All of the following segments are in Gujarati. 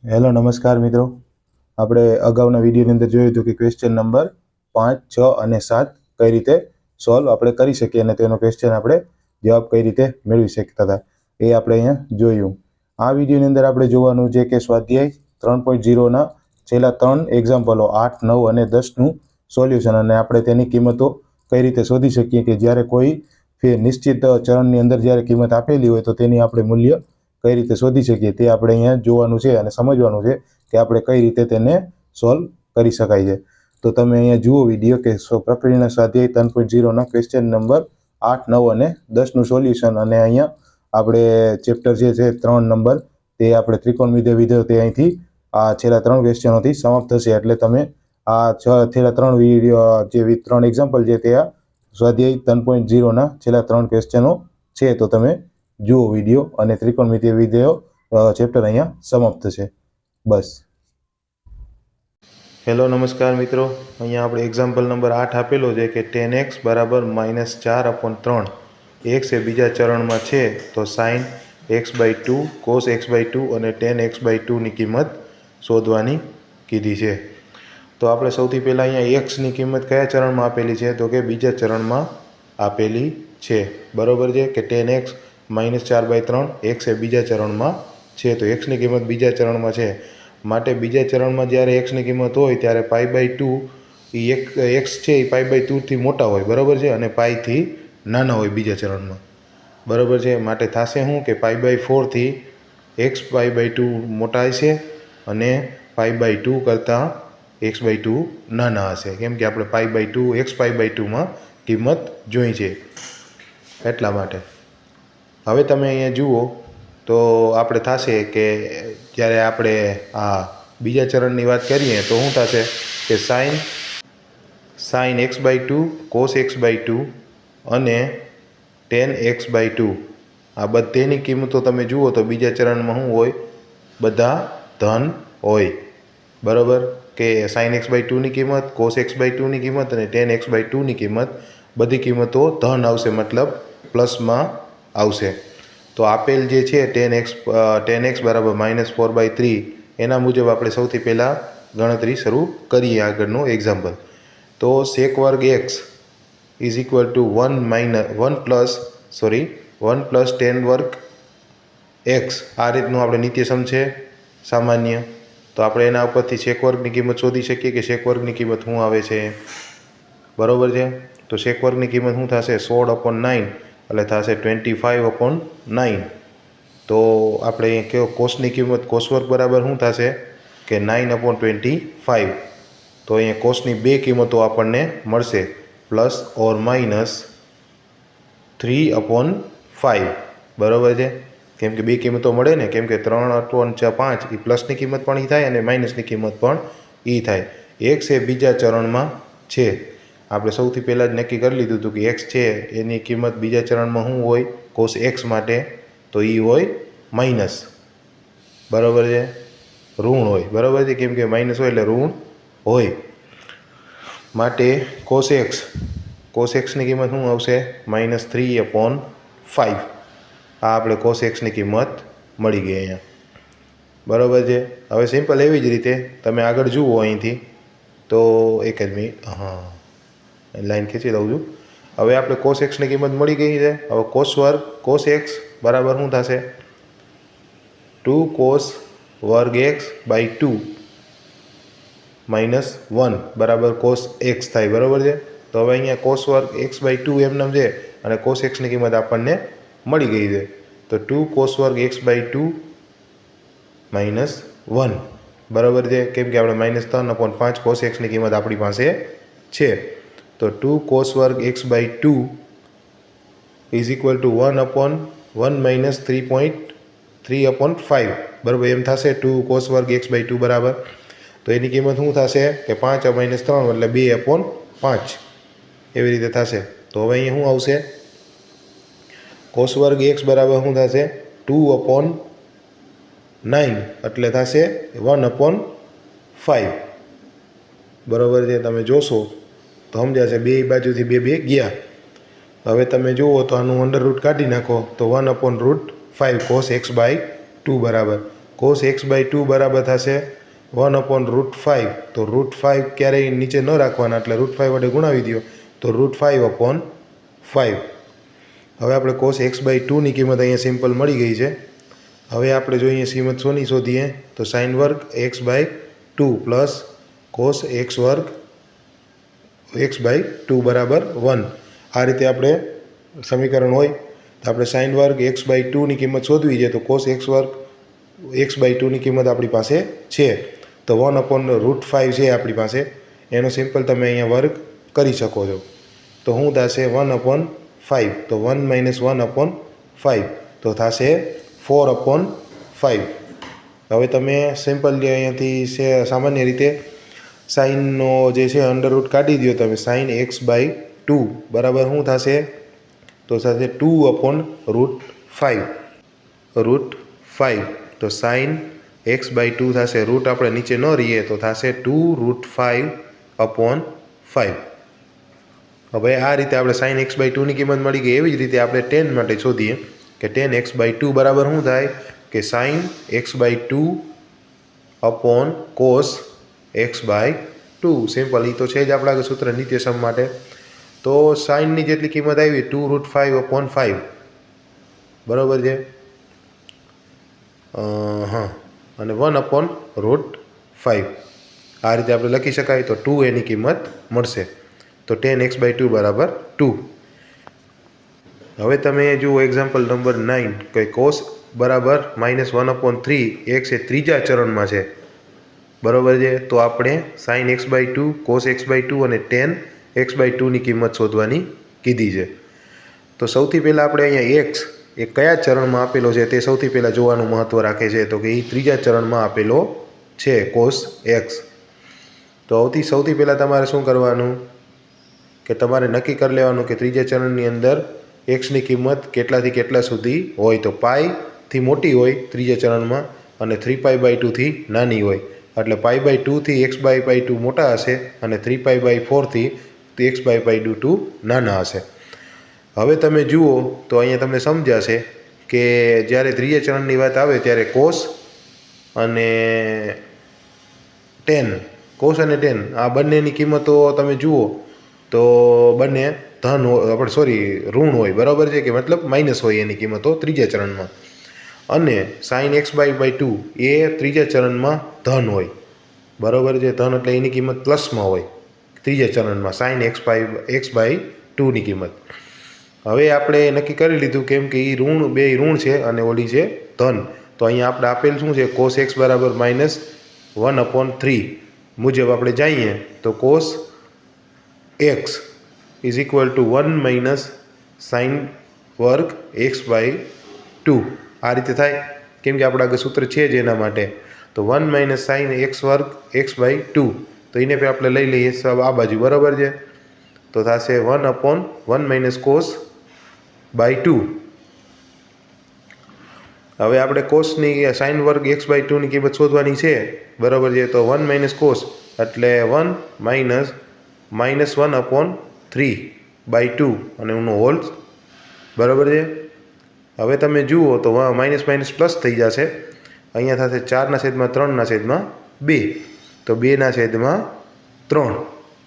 હેલો નમસ્કાર મિત્રો, આપણે અગાઉના વિડીયોની અંદર જોયું હતું કે ક્વેશ્ચન નંબર 5, 6 અને 7 કઈ રીતે સોલ્વ આપણે કરી શકીએ અને તેનો ક્વેશ્ચન આપણે જવાબ કઈ રીતે મેળવી શકતા હતા એ આપણે અહીંયા જોયું. આ વિડીયોની અંદર આપણે જોવાનું છે કે સ્વાધ્યાય 3.0ના છેલ્લા 3 એક્ઝામ્પલો 8, 9 અને 10નું સોલ્યુશન અને આપણે તેની કિંમતો કઈ રીતે શોધી શકીએ કે જ્યારે કોઈ નિશ્ચિત ચરણની અંદર જ્યારે કિંમત આપેલી હોય તો તેની આપણે મૂલ્ય કઈ રીતે શોધી શકીએ તે આપણે અહીંયા જોવાનું છે અને સમજવાનું છે કે આપણે કઈ રીતે તેને સોલ્વ કરી શકાય છે. તો તમે અહીંયા જુઓ વિડીયો કે પ્રક્રિયાના સ્વાધ્યાય 3.0ના ક્વેશ્ચન નંબર 8, 9 અને 10નું સોલ્યુશન અને અહીંયા આપણે ચેપ્ટર જે છે 3 નંબર તે આપણે ત્રિકોણમિતિય વિધેયો તે અહીંથી આ છેલ્લા 3 ક્વેશ્ચનોથી સમાપ્ત થશે. એટલે તમે આ છેલ્લા 3 વિડીયો જે 3 એક્ઝામ્પલ છે તે આ સ્વાધ્યાય 3.0ના છેલ્લા 3 ક્વેશ્ચનો છે. તો તમે જુઓ વિડીયો અને ત્રિકોણમિતિય વિધેયો ચેપ્ટર અહીંયા સમાપ્ત છે. બસ. હેલો નમસ્કાર મિત્રો, અહીંયા આપણે એક્ઝામ્પલ નંબર 8 આપેલો છે કે tan x બરાબર -4/3 x એ બીજા ચરણમાં છે તો sin x/2 cos x/2 અને tan x/2 ની કિંમત શોધવાની કીધી છે. તો આપણે સૌથી પહેલાં અહીંયા x ની કિંમત કયા ચરણમાં આપેલી છે તો કે બીજા ચરણમાં આપેલી છે. બરોબર છે કે tan x -4/3 x એ બીજા ચરણમાં છે તો x ની કિંમત બીજા ચરણમાં છે માટે બીજા ચરણમાં જ્યારે x ની કિંમત હોય ત્યારે π/2 એ x છે એ π/2 થી મોટા હોય. બરાબર છે અને π થી નાના હોય બીજા ચરણમાં. બરાબર છે માટે થશે શું કે π/4 થી x π/2 મોટા હશે અને π/2 કરતાં x/2 નાના હશે, કેમ કે આપણે π/2 x π/2માં કિંમત જોઈ છે એટલા માટે. હવે તમે અહીંયા જુઓ તો આપણે થશે કે જ્યારે આપણે આ બીજા ચરણની વાત કરીએ તો શું થશે કે sin x/2 cos x/2 અને tan x/2 આ બધાની કિંમતો તમે જુઓ તો બીજા ચરણમાં શું હોય, બધા ધન હોય. બરાબર કે sin x/2 ની કિંમત, cos x/2 ની કિંમત અને tan x/2 ની કિંમત બધી કિંમતો ધન આવશે, મતલબ પ્લસમાં આવશે. તો આપેલ જે છે tan x બરાબર -4/3 એના મુજબ આપણે સૌથી પહેલાં ગણતરી શરૂ કરીએ. આગળનું એક્ઝામ્પલ તો sec વર્ગ x is equal to 1 plus tan વર્ગ x. આ રીતનું આપણે નિત્યસમ છે સામાન્ય. તો આપણે એના ઉપરથી sec વર્ગની કિંમત શોધી શકીએ કે sec વર્ગની કિંમત શું આવે છે. બરાબર છે તો sec વર્ગની કિંમત શું થશે 16/9 એટલે થશે 25/9. તો આપણે કયો કોસની કિંમત cos વર્ગ બરાબર શું થશે કે 9/25. તો અહીંયા કોસની બે કિંમતો આપણને મળશે પ્લસ ઓર માઇનસ 3/5. બરાબર છે કેમ કે બે કિંમતો મળે ને, કેમ કે 3/5 એ પ્લસની કિંમત પણ એ થાય અને માઇનસની કિંમત પણ એ થાય. x એ બીજા ચરણમાં છે. આપણે સૌથી પહેલાં જ નક્કી કરી લીધું હતું કે x છે એની કિંમત બીજા ચરણમાં શું હોય cos x માટે તો એ હોય માઇનસ. બરાબર છે, ઋણ હોય. બરાબર છે કેમ કે માઇનસ હોય એટલે ઋણ હોય માટે cos xની કિંમત શું આવશે -3/5. આ આપણે cos xની કિંમત મળી ગઈ અહીંયા. બરાબર છે. હવે સિમ્પલ એવી જ રીતે તમે આગળ જુઓ અહીંથી તો એક જ મિનિટ, લાઈન ખેંચી દઉં છું. હવે આપણે cos xની કિંમત મળી ગઈ છે. હવે cos x બરાબર શું થશે 2 cos વર્ગ x/2 -1 બરાબર cos x થાય. બરાબર છે તો હવે અહીંયા cos વર્ગ x/2 એમનેમ છે અને cos xની કિંમત આપણને મળી ગઈ છે. તો 2 cos વર્ગ x/2 -1 બરાબર છે કેમ કે આપણે -3/5 cos xની કિંમત આપણી પાસે છે. તો 2 cos વર્ગ x/2 ઇઝ ઇક્વલ ટુ 1/1 -3/5. બરાબર એમ થશે 2 cos વર્ગ x/2 બરાબર. તો એની કિંમત શું થશે કે 5/3 એટલે 2/5 એવી રીતે થશે. તો હવે અહીંયા શું આવશે cos વર્ગ x બરાબર શું થશે 2/9 એટલે થશે 1/5. બરાબર છે, તમે જોશો તો સમજાશે બે બાજુથી બે ગયા. હવે તમે જુઓ તો આનું અંડર રૂટ કાઢી નાખો તો 1/5 cos x/2 બરાબર કોસ x/2 બરાબર થશે 1/√5. તો √5 ક્યારેય નીચે ન રાખવાના, એટલે √5 વડે ગુણાવી દો તો √5/5. હવે આપણે કોસ x/2 ની કિંમત અહીંયા સિમ્પલ મળી ગઈ છે. હવે આપણે જોઈએ કિંમત શોની શોધીએ તો sin વર્ગ x/2 પ્લસ કોસ x/2 બરાબર 1. આ રીતે આપણે સમીકરણ હોય તો આપણે sin વર્ગ x/2 ની કિંમત શોધવી છે, તો કોસ x/2 ની કિંમત આપણી પાસે છે તો 1/√5 છે આપણી પાસે, એનો સિમ્પલ તમે અહીંયા વર્ગ કરી શકો છો. તો શું થશે 1/5, તો 1 - 1/5 તો થશે 4/5. હવે તમે સિમ્પલ અહીંયાથી સામાન્ય રીતે સાઇનનો જે છે અંડરરૂટ કાઢી દો તમે. sin x/2 બરાબર શું થશે તો થશે 2/√5. √5 તો sin x/2 થશે, રૂટ આપણે નીચે ન રહીએ તો થશે 2√5/5. હવે આ રીતે આપણે sin x/2 ની કિંમત મળી ગઈ. એવી જ રીતે આપણે tan માટે શોધીએ કે tan x/2 બરાબર શું થાય કે sin x/2 cos x/2. Simple, એ તો છે જ આપણા સૂત્ર નિત્યસમ માટે. તો સાઇનની જેટલી કિંમત આવી 2√5/5 બરાબર છે, હા, અને 1/√5 આ રીતે આપણે લખી શકાય. તો 2 એની કિંમત મળશે. તો tan x/2 બરાબર 2. હવે તમે જુઓ એક્ઝામ્પલ નંબર 9 કે કોસ બરાબર -1/3 x એ ત્રીજા ચરણમાં છે બરાબર છે. તો આપણે sin x/2 cos x/2 અને tan x/2 ની કિંમત શોધવાની કીધી છે. તો સૌથી પહેલાં આપણે અહીંયા x એ કયા ચરણમાં આપેલો છે તે સૌથી પહેલાં જોવાનું મહત્ત્વ રાખે છે. તો કે એ ત્રીજા ચરણમાં આપેલો છે cos x. તો સૌથી પહેલાં તમારે શું કરવાનું કે તમારે નક્કી કરી લેવાનું કે ત્રીજા ચરણની અંદર એક્સની કિંમત કેટલાથી કેટલા સુધી હોય. તો પાઈથી મોટી હોય ત્રીજા ચરણમાં અને 3π/2 થી નાની હોય, એટલે π/2 થી x/2 મોટા હશે અને 3π/4 થી x/2 નાના હશે. હવે તમે જુઓ તો અહીંયા તમને સમજાશે કે જ્યારે ત્રીજા ચરણની વાત આવે ત્યારે કોસ અને tan આ બંનેની કિંમતો તમે જુઓ તો બંને ઋણ હોય બરાબર છે, કે મતલબ માઇનસ હોય એની કિંમતો ત્રીજા ચરણમાં. અને sin x/2 એ ત્રીજા ચરણમાં ધન હોય બરાબર છે, ધન એટલે એની કિંમત પ્લસમાં હોય ત્રીજા ચરણમાં sin x/2 ની કિંમત. હવે આપણે નક્કી કરી લીધું કેમ કે એ બે ઋણ છે અને ઓલી છે ધન. તો અહીંયા આપણે આપેલ શું છે cos x બરાબર -1/3 મુજબ આપણે જઈએ તો cos x is equal to 1 - sin વર્ગ x/2 આ રીતે થાય, કેમ કે આપણા આગળ સૂત્ર છે જ એના માટે. તો 1 - sin x વર્ગ x/2 તો એને પણ આપણે લઈ લઈએ આ બાજુ બરાબર છે. તો થશે 1/1 - cos/2. હવે આપણે કોસની sin વર્ગ x/2 ની કિંમત શોધવાની છે બરાબર છે. તો 1 - cos એટલે 1 - -1/3/2 અને એનો હોલ બરાબર છે. હવે તમે જુઓ તો માઇનસ પ્લસ થઈ જશે. અહીંયા થશે 4/3/2 તો 2/3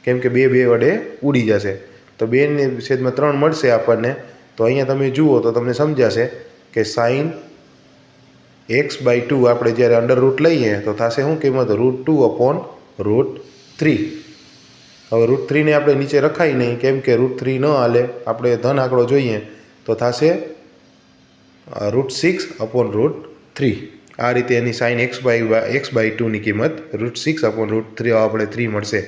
કેમ કે 2 વડે ઉડી જશે તો 2/3 મળશે આપણને. તો અહીંયા તમે જુઓ તો તમને સમજાશે કે sin x/2 આપણે જ્યારે અંડરરૂટ લઈએ તો થશે શું કિંમત √2/√3. હવે √3 ને આપણે નીચે રખાય નહીં કેમ કે √3 ન હાલે, આપણે ધન આંકડો જોઈએ તો થશે √6/√3. આ રીતે એની sin x/2 ની કિંમત √6/√3 આપણે 3 મળશે.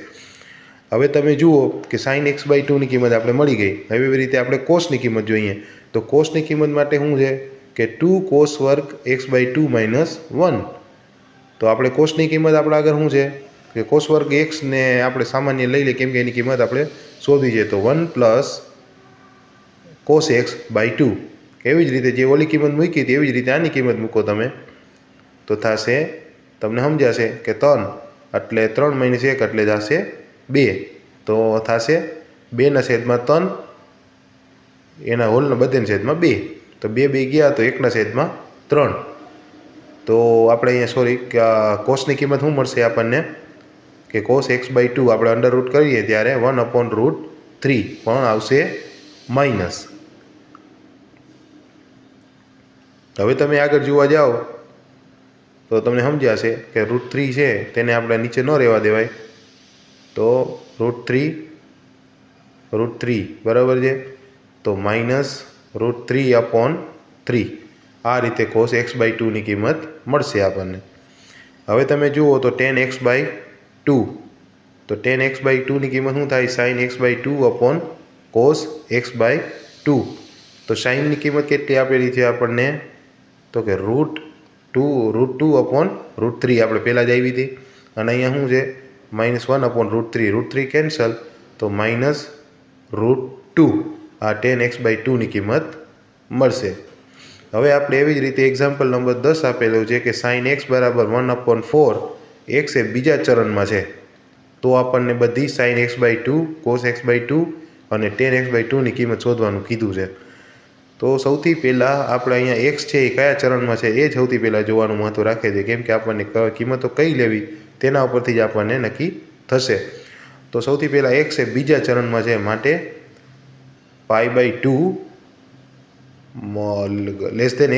હવે તમે જુઓ કે sin x/2 ની કિંમત આપણે મળી ગઈ. હવે એવી રીતે આપણે કોસની કિંમત જોઈએ તો કોસની કિંમત માટે શું છે કે 2 cos વર્ગ x/2 - 1. તો આપણે કોસની કિંમત આપણા આગળ શું છે કે cos વર્ગ x ને આપણે સામાન્ય લઈ લઈએ કેમ કે એની કિંમત આપણે શોધવી છે. તો 1 + cos x/2. એવી જ રીતે જે ઓલી કિંમત મૂકી હતી એવી જ રીતે આની કિંમત મૂકો તમે તો થશે, તમને સમજાશે કે 3 એટલે 3 - 1 એટલે થશે 2. તો થશે 2/3 એના હોલના બધાના છેદમાં 2. તો 2 ગયા તો 1/3. તો તો આપણે અહીંયા સોરી કોસની કિંમત શું મળશે આપણને કે કોસ x/2 આપણે અંડર રૂટ કરીએ ત્યારે 1/√3 પણ આવશે માઇનસ. હવે તમે આગળ જોવા જાઓ તો તમને સમજાશે કે √3 છે તેને આપણે નીચે ન રહેવા દેવાય, તો √3 બરાબર છે, તો -√3/3 આ રીતે કોસ x/2 ની કિંમત મળશે આપણને. હવે તમે જુઓ તો tan x/2, તો tan x/2 ની કિંમત શું થાય? sin x/2 cos x/2. તો sin ની કિંમત કેટલી આપેલી છે આપણને? તો કે √2/√3 આપણે પહેલાં જ આવી હતી, અને અહીંયા શું છે? -1/√3, √3 કેન્સલ, તો -√2 આ tan x/2 ની કિંમત મળશે. હવે આપણે એવી જ રીતે એક્ઝામ્પલ નંબર 10 આપેલો છે કે sin x = 1/4, x એ બીજા ચરણમાં છે, તો આપણને બધી sin x/2, cos x/2 અને tan x/2 ની કિંમત શોધવાનું કીધું છે. તો સૌથી પહેલાં આપણે અહીંયા x છે એ કયા ચરણમાં છે એ સૌથી પહેલાં જોવાનું મહત્ત્વ રાખે છે, કેમ કે આપણને કિંમતો કઈ લેવી તેના ઉપરથી જ આપણને નક્કી થશે. તો સૌથી પહેલાં x એ બીજા ચરણમાં છે, માટે π/2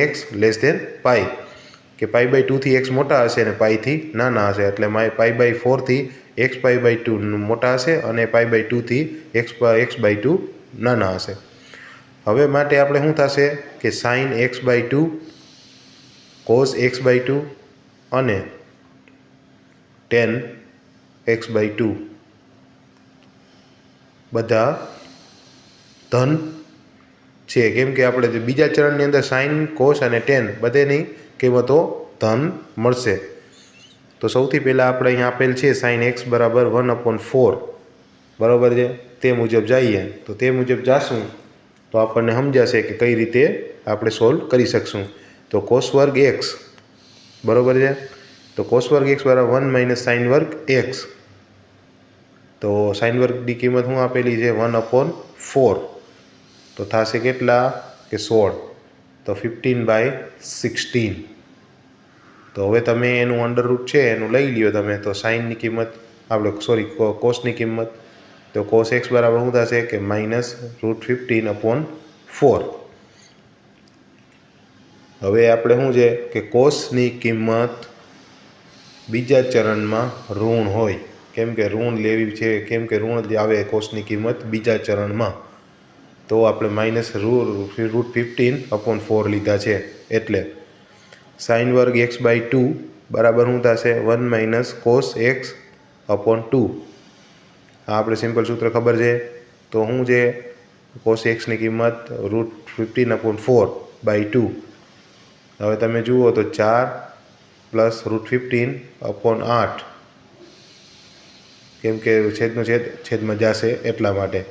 x π, કે π/2 થી x મોટા હશે અને π થી નાના હશે, એટલે π/4 થી x π/2 મોટા હશે અને π/2 થી x/2 નાના હશે. હવે માટે આપણે શું થશે કે sin x/2, cos x/2 અને tan x/2 બધા ધન છે, કેમ કે આપણે બીજા ચરણની અંદર sin, cos અને tan બધેની કિંમતો ધન મળશે. તો સૌથી પહેલાં આપણે અહીંયા આપેલ છે sin x = 1/4 બરાબર છે, તે મુજબ જઈએ તો તે મુજબ જાશું તો આપણને સમજાશે કે કઈ રીતે આપણે સોલ્વ કરી શકશું. તો cos² x બરાબર છે, તો cos² x = 1 - sin² x, તો sin² ની કિંમત શું આપેલી છે? 1/4, તો થશે કેટલા કે 16, તો 15/16. તો હવે તમે એનું અંડર રૂટ છે એનું લઈ લ્યો તમે, તો સાઇનની કિંમત આપણે કોસની કિંમત, તો cos x બરાબર શું થશે કે -√15/4. હવે આપણે શું છે કે કોસની કિંમત બીજા ચરણમાં ઋણ હોય, કેમ કે ઋણ લેવી છે, કેમ કે ઋણ આવે કોસની કિંમત બીજા ચરણમાં, તો આપણે -√15/4 લીધા છે. એટલે sin² x/2 બરાબર શું થશે? 1 - cos x/2. આ આપણે સિમ્પલ સૂત્ર ખબર છે. તો શું છે? cos x ની કિંમત √15/4/2. હવે તમે જુઓ તો 4 + √15/8, કેમ કે છેદનો છેદ છેદમાં જશે એટલા માટે.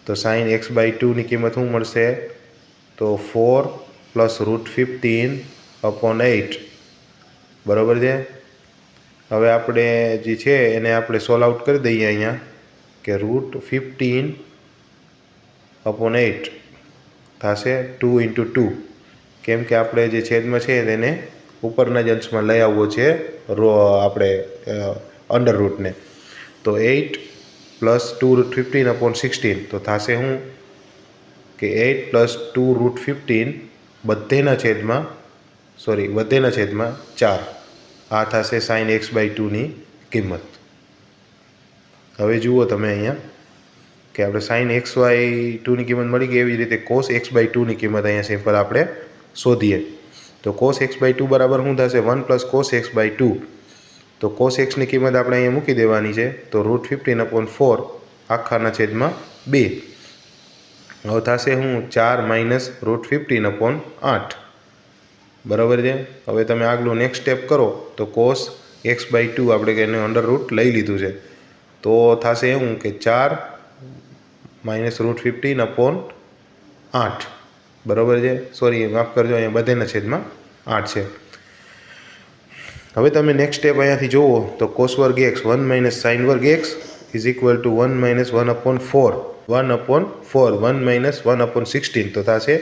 તો sin x/2 ની કિંમત શું મળશે? તો 4 + √15/8 બરાબર છે. હવે આપણે જે છે એને આપણે સોલ્વ આઉટ કરી દઈએ અહીંયા, કે √15/8 થશે 2 × 2, કેમ કે આપણે જે છેદમાં છે તેને ઉપરના જ અંશમાં લઈ આવવો છે આપણે અંડર રૂટને. તો 8 + 2√15/16, તો થશે શું કે 8 + 2√15 બધેના છેદમાં 4. આ થશે sin x/2 ની કિંમત. હવે જુઓ તમે અહીંયા કે આપણે sin x/2 ની કિંમત મળી ગઈ, એવી રીતે cos x/2 ની કિંમત અહીંયા સિમ્પલ આપણે શોધીએ. તો cos x/2 બરાબર શું થશે? 1 + cos x/2. તો cos x ની કિંમત આપણે અહીંયા મૂકી દેવાની છે, તો √15/4 આખાના છેદમાં 2. હવે થશે શું? 4 - √15/8 બરાબર છે. હવે તમે આગલું નેક્સ્ટ સ્ટેપ કરો તો cos x/2 આપણે એને અંડર રૂટ લઈ લીધું છે, તો થશે એવું કે 4 - √15/8 બરાબર છે. સોરી, માફ કરજો, અહીંયા બધેના છેદમાં 8 છે. હવે તમે નેક્સ્ટ સ્ટેપ અહીંયાથી જુઓ તો cos² x 1 - sin² x = 1 - 1/4, 1/4, 1 - 1/16, તો થશે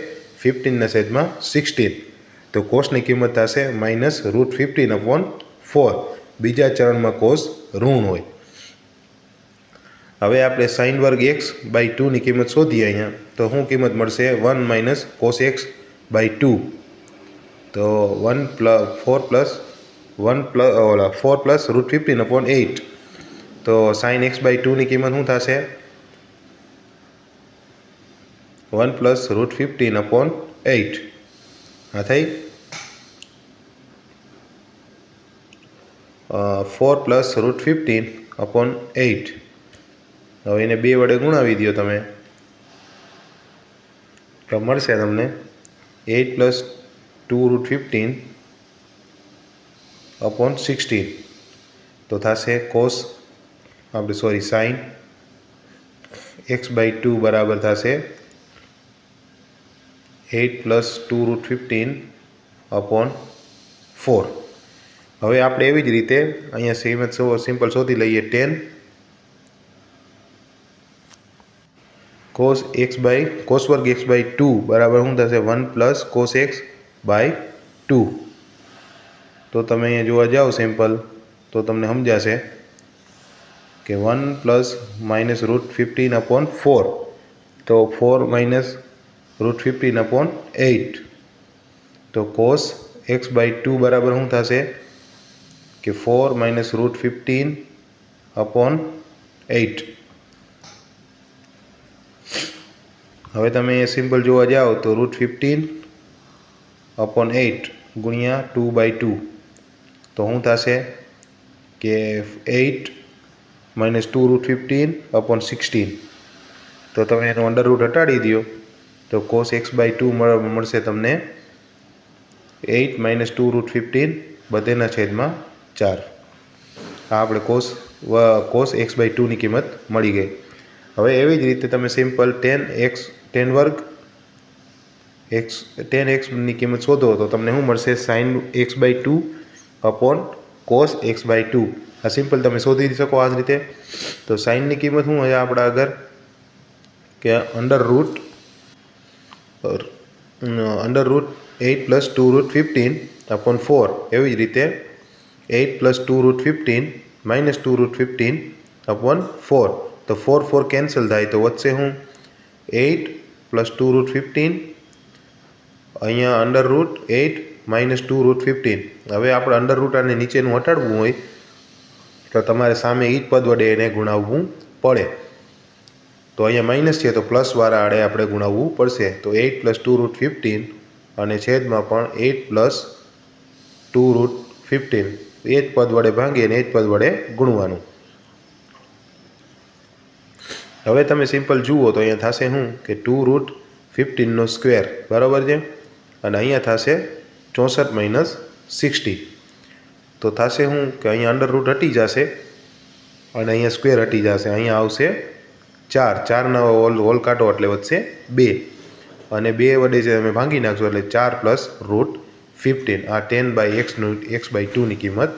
15/16. તો કોસની કિંમત થશે -√15/4. બીજા ચરણમાં કોસ ઋણ હોય. હવે આપણે સાઇન વર્ગ x/2 ની કિંમત શોધીએ અહીંયા. તો શું કિંમત મળશે? 1 - cos x/2. તો 4 + √15/8. તો સાઇન x/2 ની કિંમત શું થશે? 1 + √15/8. આ થઈ 4 + √15/8. હવે એને 2 વડે ગુણાવી દો તમે, તો મળશે તમને 8 + 2√15/16. તો થશે સાઇન x/2 બરાબર થશે 8 + 2√15/4. હવે આપણે એવી જ રીતે અહીંયા સિમ્પલ શોધી લઈએ. 10 cos વર્ગ x/2 બરાબર શું થશે? 1 + cos x/2. તો તમે અહીંયા જોવા જાઓ સિમ્પલ, તો તમને સમજાશે કે 1 + -√15/4. તો 4 - √15/8. તો cos x/2 બરાબર શું થશે? કે 4 - √15/8. હવે તમે સિમ્પલ જોવા જાઓ તો √15/8 ગુણ્યા 2/2. તો શું થશે? કે 8 - 2√15/16. તો તમે એનો અંડર રૂટ હટાડી દો, તો cos x/2 મળશે તમને 8 - 2√15 બધેના છેદમાં 4. આ આપણે cos x/2 ની કિંમત મળી ગઈ. હવે એવી જ રીતે તમે સિમ્પલ 10x ની કિંમત શોધો, તો તમને શું મળશે? Sine x/2 cos x/2. આ સિમ્પલ તમે શોધી શકો આ જ રીતે. તો સાઇનની કિંમત શું હોય આપણા આગળ? કે અંડર રૂટ 8 + 2√15/4. એવી જ રીતે 8 + 2√15 - 2√15/4. તો 4 કેન્સલ થાય, તો વધશે શું? 8 + 2√15. અહીંયા √8 - 2√15. હવે આપણે અંડર રૂટ આને નીચેનું હટાડવું હોય તો તમારે સામે એ જ પદ વડે એને ગુણાવવું પડે. તો અહીંયા માઇનસ છે, તો પ્લસવાળા આડે આપણે ગુણાવવું પડશે. તો 8 + 2√15 અને છેદમાં પણ 8 + 2√15. એ જ પદ વડે ભાંગી અને એ જ પદ વડે ગુણવાનું. હવે તમે સિમ્પલ જુઓ તો અહીંયા થશે શું? કે 2√15 બરાબર છે. અને અહીંયા થશે 64 - 60. તો થશે શું? કે અહીંયા અંડર રૂટ હટી જશે અને અહીંયા સ્ક્વેર હટી જશે. અહીંયા આવશે 4. 4ના હોલ કાઢો એટલે વધશે 2. અને 2 વડે જે તમે ભાંગી નાખશો એટલે 4 + √15. આ 10/x/2 ની કિંમત